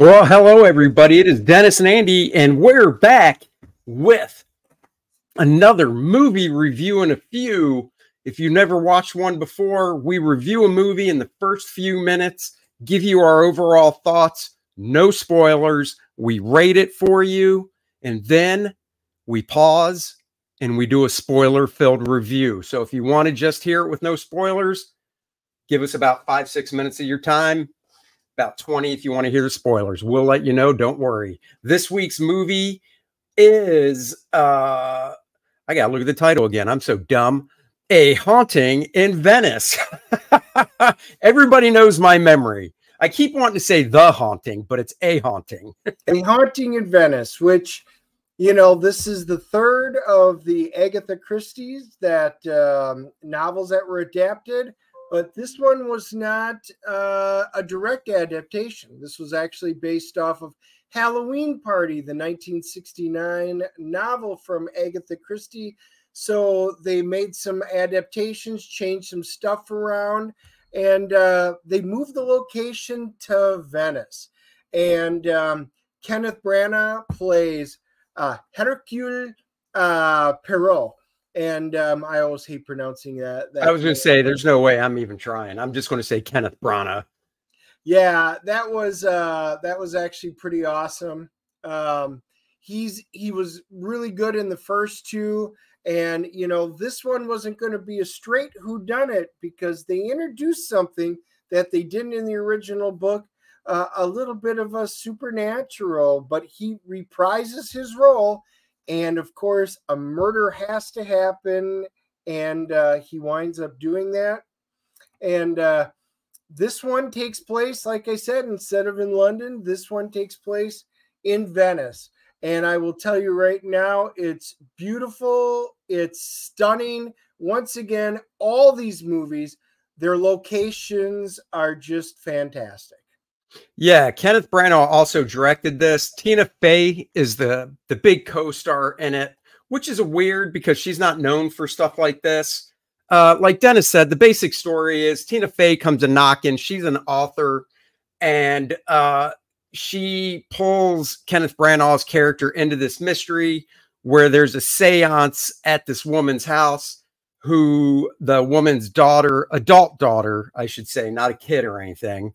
Well, hello, everybody. It is Dennis and Andy, and we're back with another movie review in a few. If you never watched one before, we review a movie in the first few minutes, give you our overall thoughts, no spoilers. We rate it for you, and then we pause and we do a spoiler-filled review. So if you want to just hear it with no spoilers, give us about 5-6 minutes of your time. About 20 if you want to hear the spoilers. We'll let you know. Don't worry. This week's movie is, I got to look at the title again. I'm so dumb. A Haunting in Venice. Everybody knows my memory. I keep wanting to say The Haunting, but it's A Haunting. A Haunting in Venice, which, you know, this is the third of the Agatha Christie's that novels that were adapted. But this one was not a direct adaptation. This was actually based off of Halloween Party, the 1969 novel from Agatha Christie. So they made some adaptations, changed some stuff around, and they moved the location to Venice. And Kenneth Branagh plays Hercule Poirot. And I always hate pronouncing that. I was going to say, there's no way I'm even trying. I'm just going to say Kenneth Branagh. Yeah, that was actually pretty awesome. He was really good in the first two, and you know this one wasn't going to be a straight whodunit because they introduced something that they didn't in the original book, a little bit of a supernatural, but he reprises his role. And of course, a murder has to happen, and he winds up doing that. And this one takes place, like I said, instead of in London, this one takes place in Venice. And I will tell you right now, it's beautiful. It's stunning. Once again, all these movies, their locations are just fantastic. Yeah, Kenneth Branagh also directed this. Tina Fey is the big co-star in it, which is a weird because she's not known for stuff like this. Like Dennis said, the basic story is Tina Fey comes a knocking. She's an author, and she pulls Kenneth Branagh's character into this mystery where there's a seance at this woman's house who the woman's daughter, adult daughter, I should say, not a kid or anything,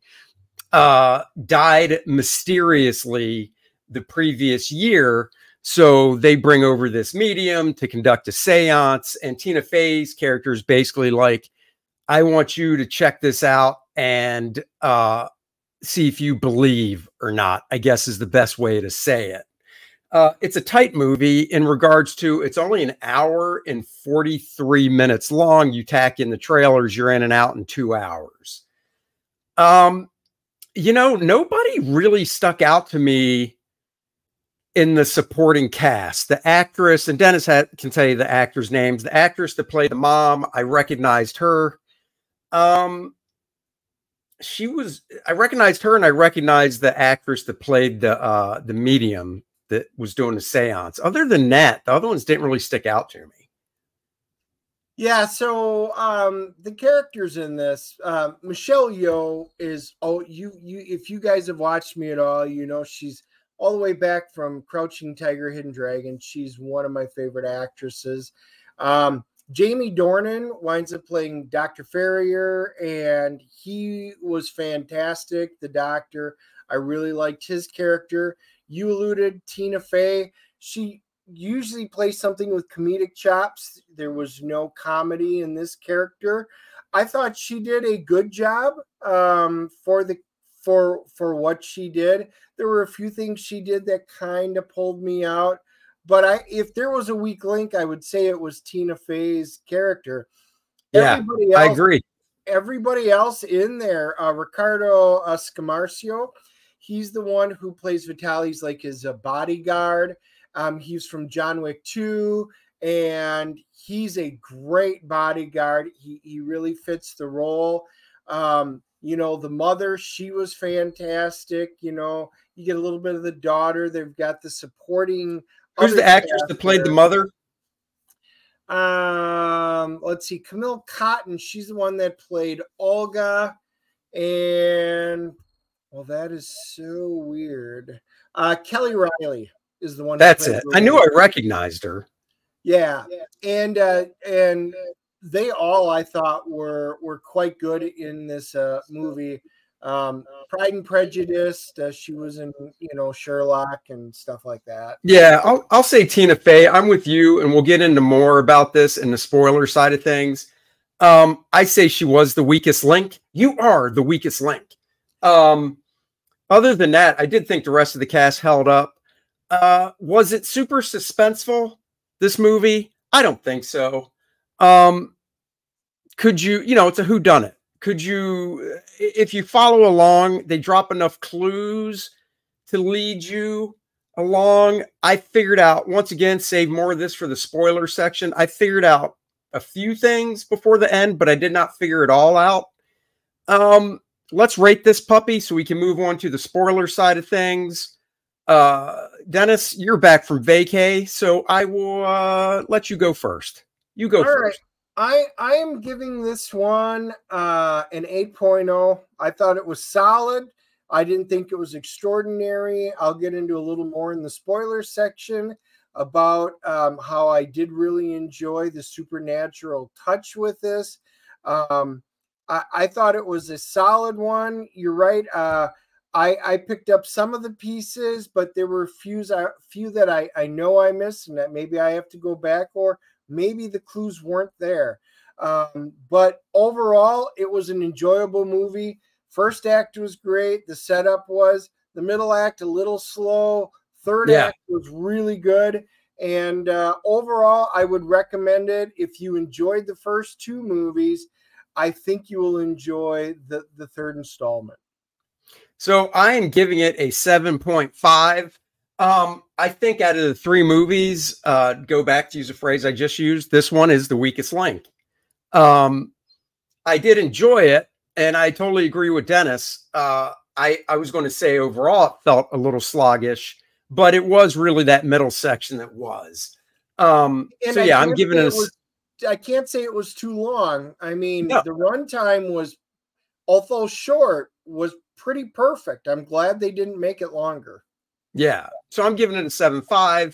died mysteriously the previous year. So they bring over this medium to conduct a seance, and Tina Fey's character is basically like, I want you to check this out and see if you believe or not, I guess is the best way to say it. It's a tight movie in regards to it's only an hour and 43 minutes long. You tack in the trailers, you're in and out in 2 hours. You know, nobody really stuck out to me in the supporting cast. The actress, and Dennis can tell you the actors' names. The actress that played the mom, I recognized her. I recognized her, and I recognized the actress that played the medium that was doing the seance. Other than that, the other ones didn't really stick out to me. Yeah, so the characters in this, Michelle Yeoh is, if you guys have watched me at all, you know she's all the way back from Crouching Tiger, Hidden Dragon. She's one of my favorite actresses. Jamie Dornan winds up playing Dr. Ferrier, and he was fantastic, the doctor. I really liked his character. You alluded, Tina Fey. She usually plays something with comedic chops. There was no comedy in this character. I thought she did a good job for what she did. There were a few things she did that kind of pulled me out, but if there was a weak link, I would say it was Tina Fey's character. Yeah, I agree. Everybody else in there, Ricardo Scamarcio, he's the one who plays Vitali's like his bodyguard. He's from John Wick 2, and he's a great bodyguard. He really fits the role. You know, the mother, she was fantastic. You know, you get a little bit of the daughter. They've got the supporting. Who's the actress that played the mother? Let's see, Camille Cotton. She's the one that played Olga. And Well, that is so weird. Kelly Riley is the one. That's it. I knew I recognized her. Yeah, and they all I thought were quite good in this movie. Pride and Prejudice. She was in Sherlock and stuff like that. Yeah, I'll say Tina Fey. I'm with you, and we'll get into more about this in the spoiler side of things. I say she was the weakest link. You are the weakest link. Other than that, I did think the rest of the cast held up. Was it super suspenseful, this movie? I don't think so. Could you, it's a whodunit. Could you, if you follow along, they drop enough clues to lead you along. I figured out, once again, save more of this for the spoiler section. I figured out a few things before the end, but I did not figure it all out. Let's rate this puppy so we can move on to the spoiler side of things. Dennis, you're back from vacay, so I will let you go first. You go first. Right. I am giving this one an 8.0. I thought it was solid. I didn't think it was extraordinary. I'll get into a little more in the spoiler section about how I did really enjoy the supernatural touch with this. I thought it was a solid one. You're right. I picked up some of the pieces, but there were a few that I know I missed and that maybe I have to go back, or maybe the clues weren't there. But overall, it was an enjoyable movie. First act was great. The setup was. The middle act a little slow. Third act was really good. And overall, I would recommend it. If you enjoyed the first two movies, I think you will enjoy the third installment. So I am giving it a 7.5. I think out of the three movies, go back to use a phrase I just used, this one is the weakest link. I did enjoy it, and I totally agree with Dennis. I was going to say overall it felt a little sluggish, but it was really that middle section that was. So yeah, I'm giving it I can't say it was too long. I mean, the runtime was, although short, was pretty perfect. I'm glad they didn't make it longer. Yeah. So I'm giving it a 7.5.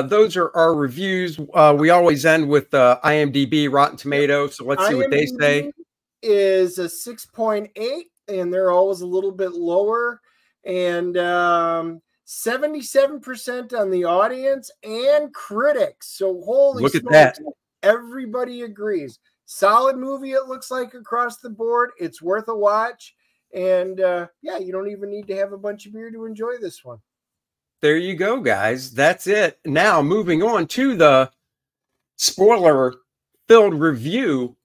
Those are our reviews. We always end with IMDb, Rotten Tomatoes. So let's see what they say. Is a 6.8, and they're always a little bit lower. And 77% on the audience and critics. So holy look at that. Everybody agrees. Solid movie, it looks like, across the board. It's worth a watch. And yeah, you don't even need to have a bunch of beer to enjoy this one. There you go, guys. That's it. Now, moving on to the spoiler-filled review.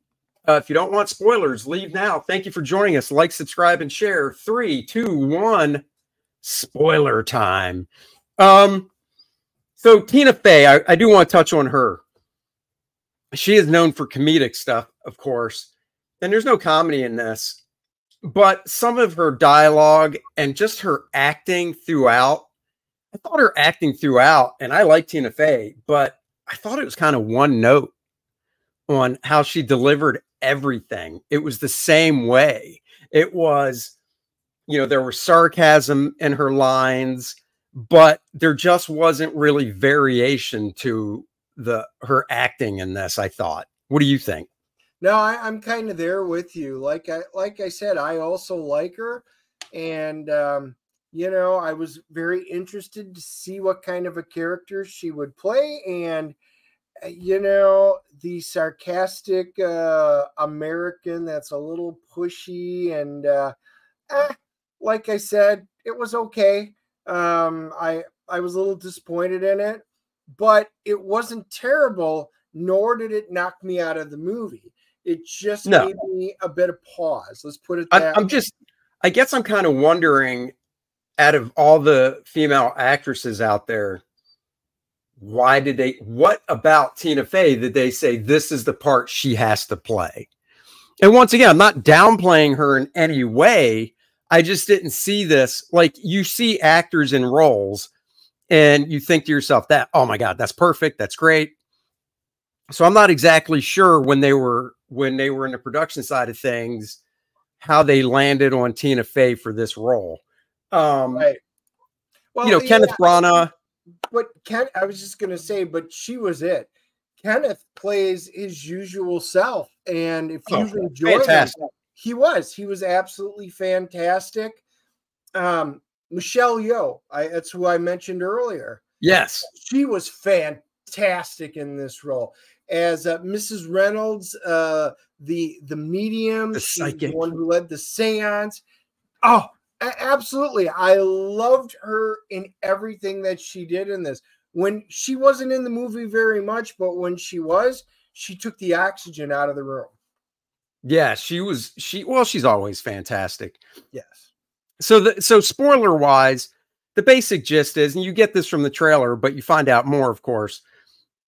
If you don't want spoilers, leave now. Thank you for joining us. Like, subscribe, and share. 3, 2, 1. Spoiler time. So Tina Fey, I do want to touch on her. She is known for comedic stuff, of course, and there's no comedy in this, but some of her dialogue and just her acting throughout, I thought her acting throughout, and I like Tina Fey, but I thought it was kind of one note on how she delivered everything. It was the same way. It was, there was sarcasm in her lines, but there just wasn't really variation to her acting in this, I thought. What do you think? No, I'm kind of there with you. Like I said, I also like her. And, I was very interested to see what kind of a character she would play. And, the sarcastic American that's a little pushy. And, like I said, it was okay. I was a little disappointed in it, but it wasn't terrible, nor did it knock me out of the movie. It just gave me a bit of pause. Let's put it that way. I guess I'm kind of wondering, out of all the female actresses out there, what about Tina Fey did they say this is the part she has to play? And once again, I'm not downplaying her in any way. I just didn't see this. Like, you see actors in roles and you think to yourself that, oh my God, that's perfect. That's great. So I'm not exactly sure when they were in the production side of things, how they landed on Tina Fey for this role. Right. You know, Kenneth Branagh. But I was just going to say, but she was it. Kenneth plays his usual self. And if you've enjoyed him, he was absolutely fantastic. Michelle Yeoh, that's who I mentioned earlier. Yes. She was fantastic in this role. As Mrs. Reynolds, the medium, the psychic, the one who led the seance. Oh, absolutely. I loved her in everything that she did in this. When she wasn't in the movie very much, but when she was, she took the oxygen out of the room. Yeah, she's always fantastic. Yes. So spoiler wise, the basic gist is, and you get this from the trailer, but you find out more, of course.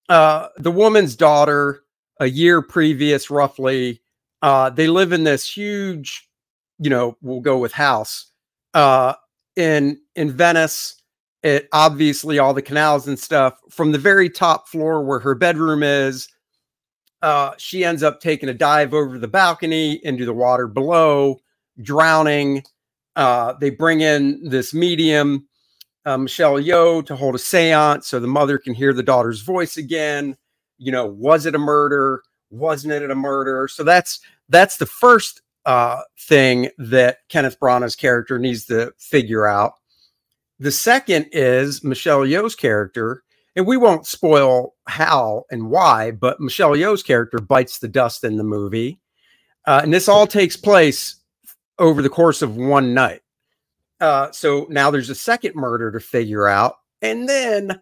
The woman's daughter, a year previous, roughly, they live in this huge, you know, we'll go with house, in Venice. It obviously all the canals and stuff. From the very top floor where her bedroom is, she ends up taking a dive over the balcony into the water below, drowning. They bring in this medium, Michelle Yeoh, to hold a seance so the mother can hear the daughter's voice again. You know, was it a murder? Wasn't it a murder? So that's the first thing that Kenneth Branagh's character needs to figure out. The second is Michelle Yeoh's character, and we won't spoil how and why, but Michelle Yeoh's character bites the dust in the movie. And this all takes place over the course of one night. So now there's a second murder to figure out. And then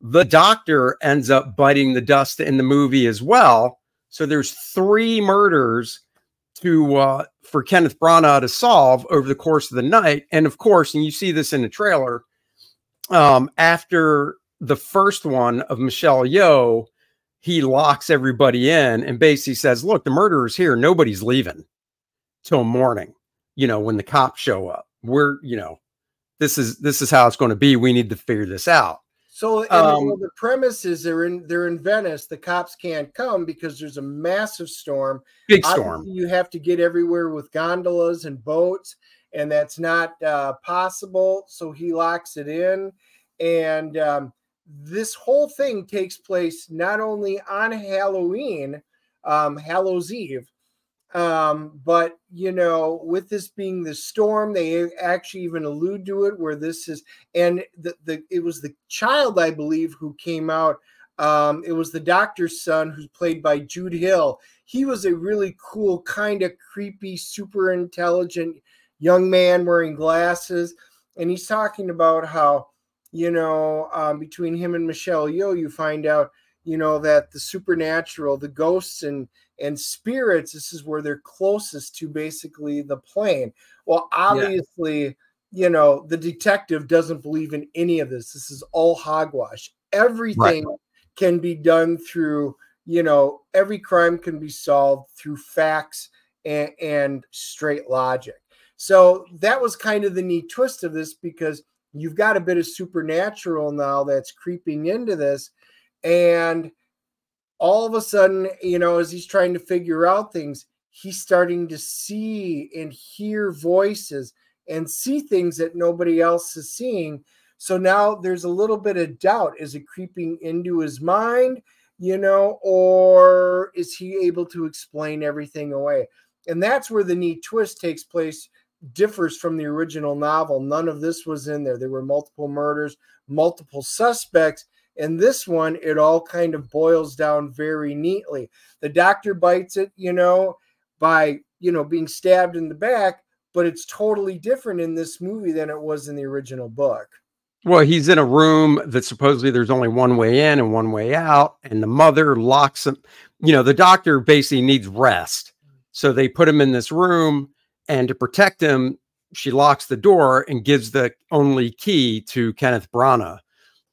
the doctor ends up biting the dust in the movie as well. So there's 3 murders for Kenneth Branagh to solve over the course of the night. And of course, and you see this in the trailer, after the first one of Michelle Yeoh, he locks everybody in and basically says, look, the murderer's here. Nobody's leaving till morning. You know, when the cops show up, you know, this is how it's going to be. We need to figure this out. So the premise is they're in Venice. The cops can't come because there's a massive storm. Big storm. Obviously, you have to get everywhere with gondolas and boats, and that's not possible. So he locks it in, and this whole thing takes place not only on Halloween, Hallows Eve, but you know, with this being the storm, they actually even allude to it where this is, and it was the child, I believe, who came out. It was the doctor's son, who's played by Jude Hill. He was a really cool, kind of creepy, super intelligent young man wearing glasses, and he's talking about how, you know, between him and Michelle Yeoh, you find out, you know, that the supernatural, the ghosts and spirits, this is where they're closest to basically the plane. Well, obviously, you know, the detective doesn't believe in any of this. This is all hogwash. Everything can be done through, you know, every crime can be solved through facts and straight logic. So that was kind of the neat twist of this, because you've got a bit of supernatural now that's creeping into this. And all of a sudden, you know, as he's trying to figure out things, he's starting to see and hear voices and see things that nobody else is seeing. So now there's a little bit of doubt. Is it creeping into his mind, you know, or is he able to explain everything away? And that's where the neat twist takes place, differs from the original novel. None of this was in there. There were multiple murders, multiple suspects. And this one, it all kind of boils down very neatly. The doctor bites it, you know, by, you know, being stabbed in the back, but it's totally different in this movie than it was in the original book. Well, he's in a room that supposedly there's only one way in and one way out, and the mother locks him. You know, the doctor basically needs rest. So they put him in this room, and to protect him, she locks the door and gives the only key to Kenneth Branagh.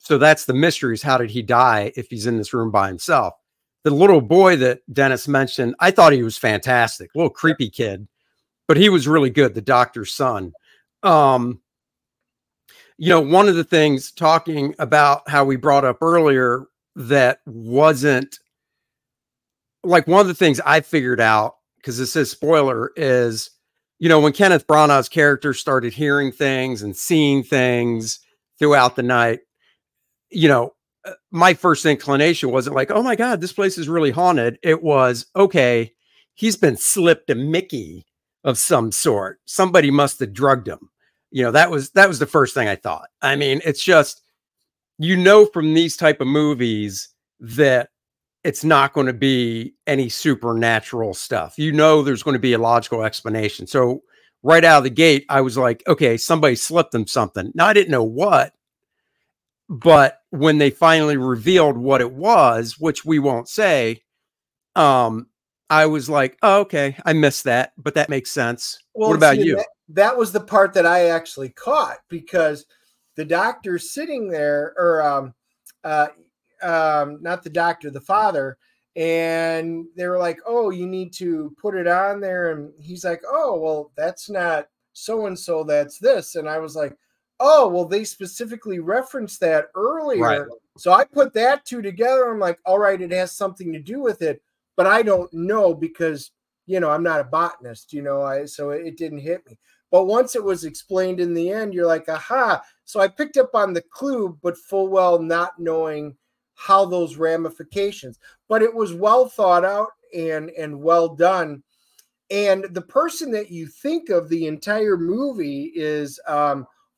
So that's the mystery, is how did he die if he's in this room by himself? The little boy that Dennis mentioned, I thought he was fantastic. Little creepy kid, but he was really good. The doctor's son. You know, one of the things, talking about how we brought up earlier, that wasn't like, one of the things I figured out, because this is spoiler, is, you know, when Kenneth Branagh's character started hearing things and seeing things throughout the night, you know, my first inclination wasn't like, oh my God, this place is really haunted. It was, okay, he's been slipped a Mickey of some sort. Somebody must have drugged him. You know, that was the first thing I thought. I mean, it's just, you know, from these type of movies that it's not going to be any supernatural stuff. You know, there's going to be a logical explanation. So right out of the gate, I was like, okay, somebody slipped them something. Now, I didn't know what, but when they finally revealed what it was, which we won't say, I was like, oh, okay, I missed that, but that makes sense. Well, what about you? That was the part that I actually caught, because the doctor's sitting there, or not the doctor, the father, and they were like, oh, you need to put it on there. And he's like, oh, well, that's not so-and-so, that's this. And I was like, oh, well, they specifically referenced that earlier. Right. So I put that two together. I'm like, all right, it has something to do with it, but I don't know because, you know, I'm not a botanist, you know, so it didn't hit me. But once it was explained in the end, you're like, aha. So I picked up on the clue, but full well not knowing how those ramifications. But it was well thought out and well done. And the person that you think of the entire movie is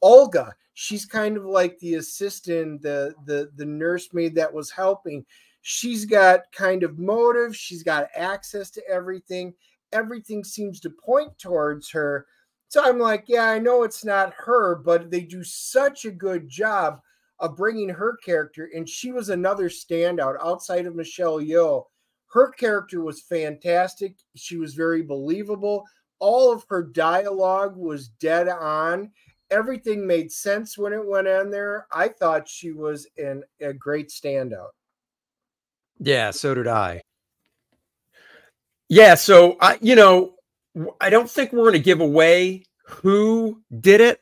Olga. She's kind of like the assistant, the nursemaid that was helping. She's got kind of motive. She's got access to everything. Everything seems to point towards her. So I'm like, yeah, I know it's not her, but they do such a good job of bringing her character. And she was another standout outside of Michelle Yeoh. Her character was fantastic. She was very believable. All of her dialogue was dead on. Everything made sense when it went on there. I thought she was a great standout. Yeah, so did I. Yeah, so you know, I don't think we're going to give away who did it.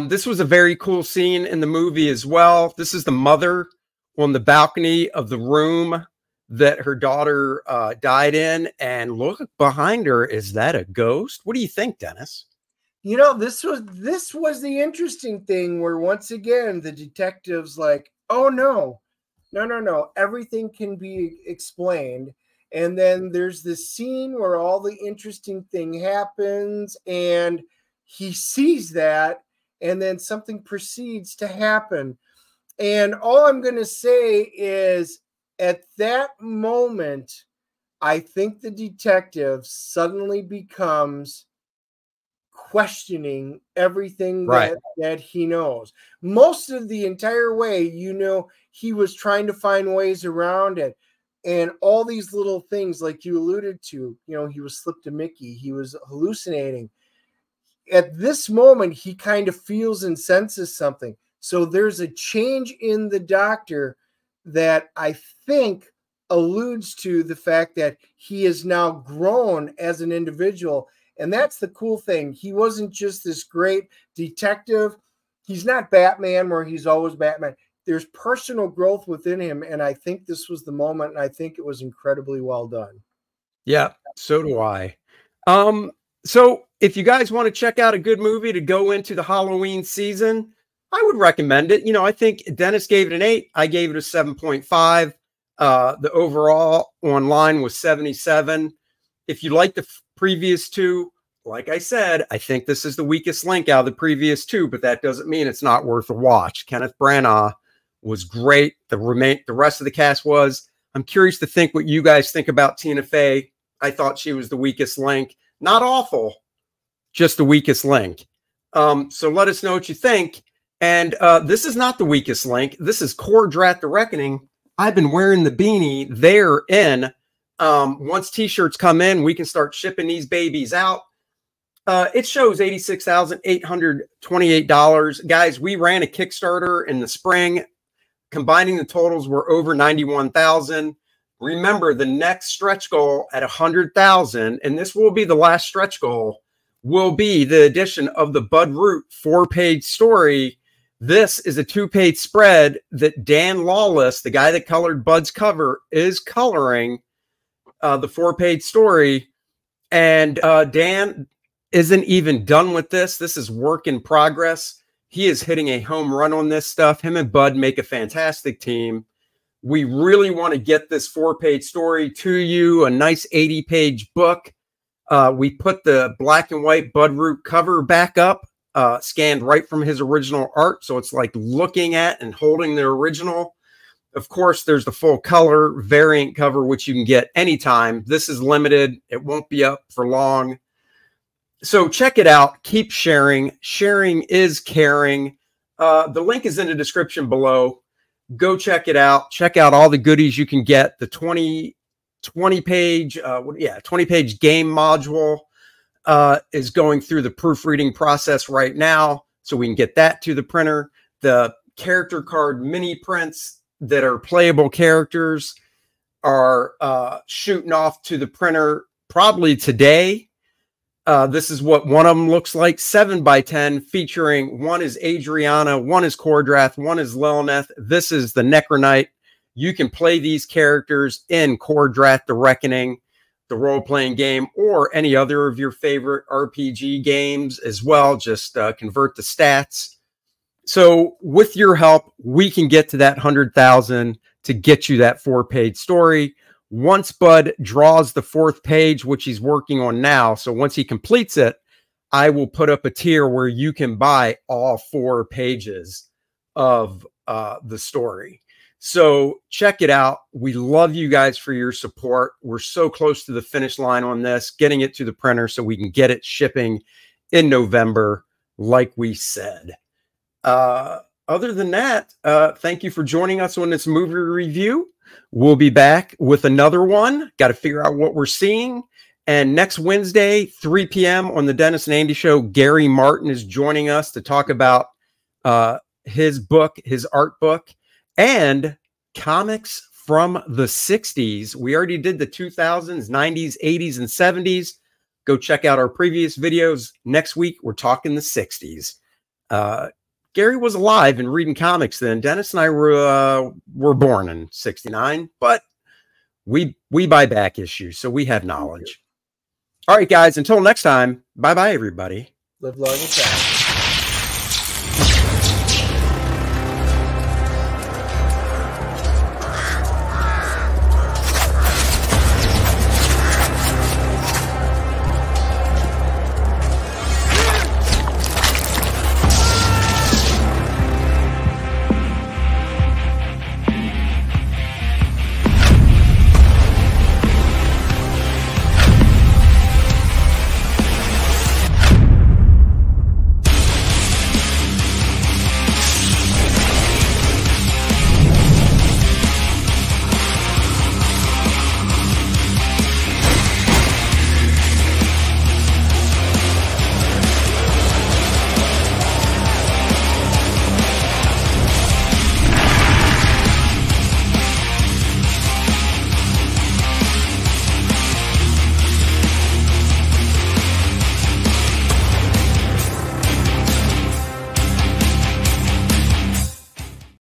This was a very cool scene in the movie as well. This is the mother on the balcony of the room that her daughter died in, and look behind her. Is that a ghost? What do you think, Dennis? You know, this was the interesting thing where once again the detective's like, oh no, everything can be explained. And then there's this scene where all the interesting thing happens and he sees that, and then something proceeds to happen. And all I'm going to say is at that moment, I think the detective suddenly becomes questioning everything that he knows. Most of the entire way, you know, he was trying to find ways around it. And all these little things, like you alluded to, you know, he was slipped a Mickey, he was hallucinating. At this moment, he kind of feels and senses something. So there's a change in the doctor that I think alludes to the fact that he is now grown as an individual. And that's the cool thing. He wasn't just this great detective. He's not Batman where he's always Batman. There's personal growth within him. And I think this was the moment. And I think it was incredibly well done. Yeah, so do I. So if you guys want to check out a good movie to go into the Halloween season, I would recommend it. You know, I think Dennis gave it an 8. I gave it a 7.5. The overall online was 77. If you like the previous two, like I said, I think this is the weakest link out of the previous two, but that doesn't mean it's not worth a watch. Kenneth Branagh was great. The rest of the cast was. I'm curious to think what you guys think about Tina Fey. I thought she was the weakest link. Not awful, just the weakest link. So let us know what you think. And this is not the weakest link. This is Coredraat the Reckoning. I've been wearing the beanie they're in. Once t-shirts come in, we can start shipping these babies out. It shows $86,828. Guys, we ran a Kickstarter in the spring. Combining the totals, were over 91,000. Remember, the next stretch goal at 100,000, and this will be the last stretch goal, will be the addition of the Bud Root 4-page story. This is a 2-page spread that Dan Lawless, the guy that colored Bud's cover, is coloring the 4-page story. And Dan, isn't even done with this. This is work in progress. He is hitting a home run on this stuff. Him and Bud make a fantastic team. We really want to get this 4-page story to you, a nice 80-page book. We put the black and white Bud Root cover back up, scanned right from his original art. So it's like looking at and holding the original. Of course, there's the full color variant cover, which you can get anytime. This is limited. It won't be up for long. So check it out. Keep sharing. Sharing is caring. The link is in the description below. Go check it out. Check out all the goodies you can get. The 20 page game module is going through the proofreading process right now, so we can get that to the printer. The character card mini prints that are playable characters are shooting off to the printer probably today. This is what one of them looks like, 7x10, featuring one is Adriana, one is Kor-Drath, one is Lilneth. This is the Necronite. You can play these characters in Coredraat The Reckoning, the role-playing game, or any other of your favorite RPG games as well. Just convert the stats. So with your help, we can get to that 100,000 to get you that 4-page story. Once Bud draws the 4th page, which he's working on now, so once he completes it, I will put up a tier where you can buy all 4 pages of the story. So check it out. We love you guys for your support. We're so close to the finish line on this, getting it to the printer so we can get it shipping in November, like we said. Other than that, thank you for joining us on this movie review. We'll be back with another one. Got to figure out what we're seeing. And next Wednesday, 3 p.m. on the Dennis and Andy Show, Gary Martin is joining us to talk about his book, his art book, and comics from the 60s. We already did the 2000s, 90s, 80s, and 70s. Go check out our previous videos. Next week, we're talking the 60s. Gary was alive and reading comics then. Dennis and I were born in 69, but we buy back issues, so we have knowledge. All right, guys, until next time, bye-bye, everybody. Live long and fast.